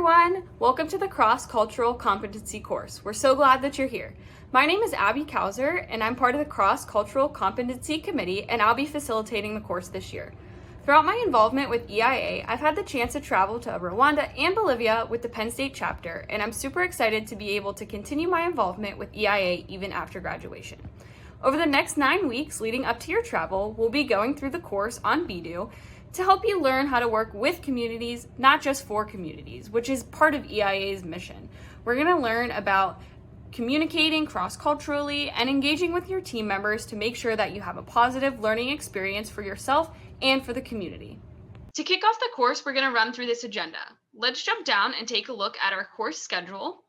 everyone! Welcome to the Cross-Cultural Competency course. We're so glad that you're here. My name is Abby Kauser, and I'm part of the Cross-Cultural Competency Committee, and I'll be facilitating the course this year. Throughout my involvement with EIA, I've had the chance to travel to Rwanda and Bolivia with the Penn State chapter, and I'm super excited to be able to continue my involvement with EIA even after graduation. Over the next 9 weeks leading up to your travel, we'll be going through the course on BDU to help you learn how to work with communities, not just for communities, which is part of EIA's mission. We're going to learn about communicating cross-culturally and engaging with your team members to make sure that you have a positive learning experience for yourself and for the community. To kick off the course, we're going to run through this agenda. Let's jump down and take a look at our course schedule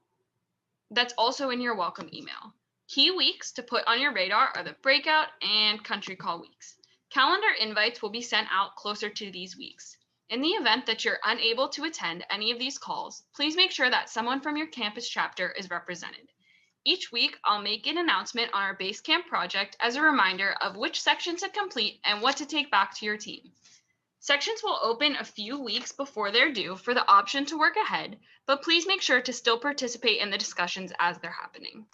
that's also in your welcome email. Key weeks to put on your radar are the breakout and country call weeks. Calendar invites will be sent out closer to these weeks. In the event that you're unable to attend any of these calls, please make sure that someone from your campus chapter is represented. Each week, I'll make an announcement on our Basecamp project as a reminder of which sections to complete and what to take back to your team. Sections will open a few weeks before they're due for the option to work ahead, but please make sure to still participate in the discussions as they're happening.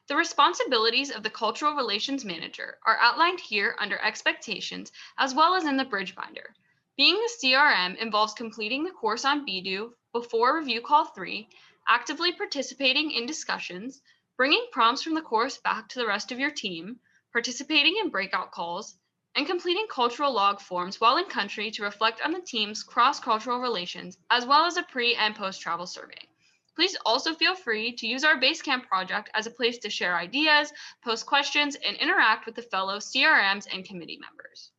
The responsibilities of the Cultural Relations Manager are outlined here under Expectations as well as in the Bridge Binder. Being the CRM involves completing the course on BDU before Review Call 3, actively participating in discussions, bringing prompts from the course back to the rest of your team, participating in breakout calls, and completing cultural log forms while in country to reflect on the team's cross-cultural relations, as well as a pre- and post-travel survey. Please also feel free to use our Basecamp project as a place to share ideas, post questions, and interact with the fellow CRMs and committee members.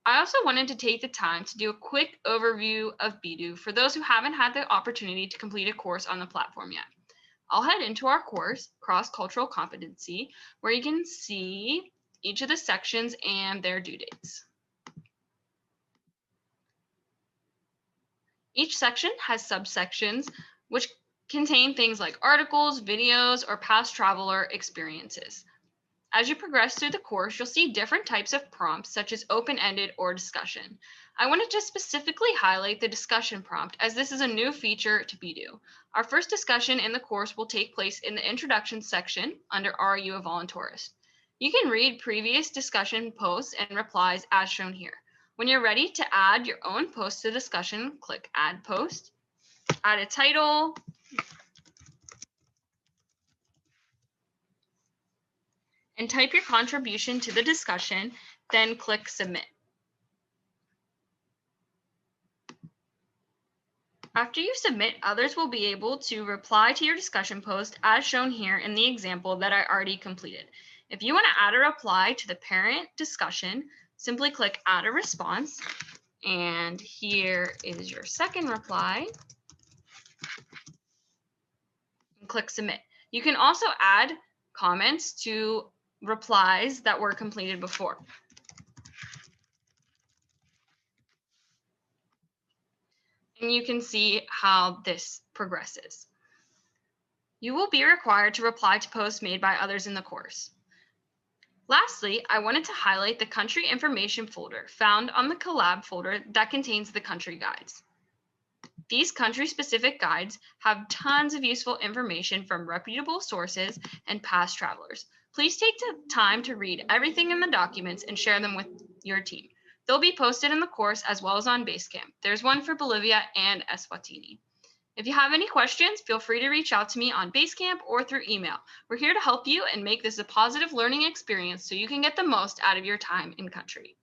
I also wanted to take the time to do a quick overview of BDU for those who haven't had the opportunity to complete a course on the platform yet. I'll head into our course, Cross-Cultural Competency, where you can see each of the sections and their due dates. Each section has subsections which contain things like articles, videos, or past traveler experiences. As you progress through the course, you'll see different types of prompts, such as open-ended or discussion. I wanted to specifically highlight the discussion prompt, as this is a new feature to BDU. Our first discussion in the course will take place in the introduction section under Are You a Voluntarist? You can read previous discussion posts and replies as shown here. When you're ready to add your own post to the discussion, click Add Post, add a title, and type your contribution to the discussion, then click Submit. After you submit, others will be able to reply to your discussion post as shown here in the example that I already completed. If you want to add a reply to the parent discussion, simply click Add a Response, and here is your second reply, and click Submit. You can also add comments to replies that were completed before. And you can see how this progresses. You will be required to reply to posts made by others in the course. Lastly, I wanted to highlight the country information folder found on the collab folder that contains the country guides. These country-specific guides have tons of useful information from reputable sources and past travelers. Please take the time to read everything in the documents and share them with your team. They'll be posted in the course as well as on Basecamp. There's one for Bolivia and Eswatini. If you have any questions, feel free to reach out to me on Basecamp or through email. We're here to help you and make this a positive learning experience so you can get the most out of your time in country.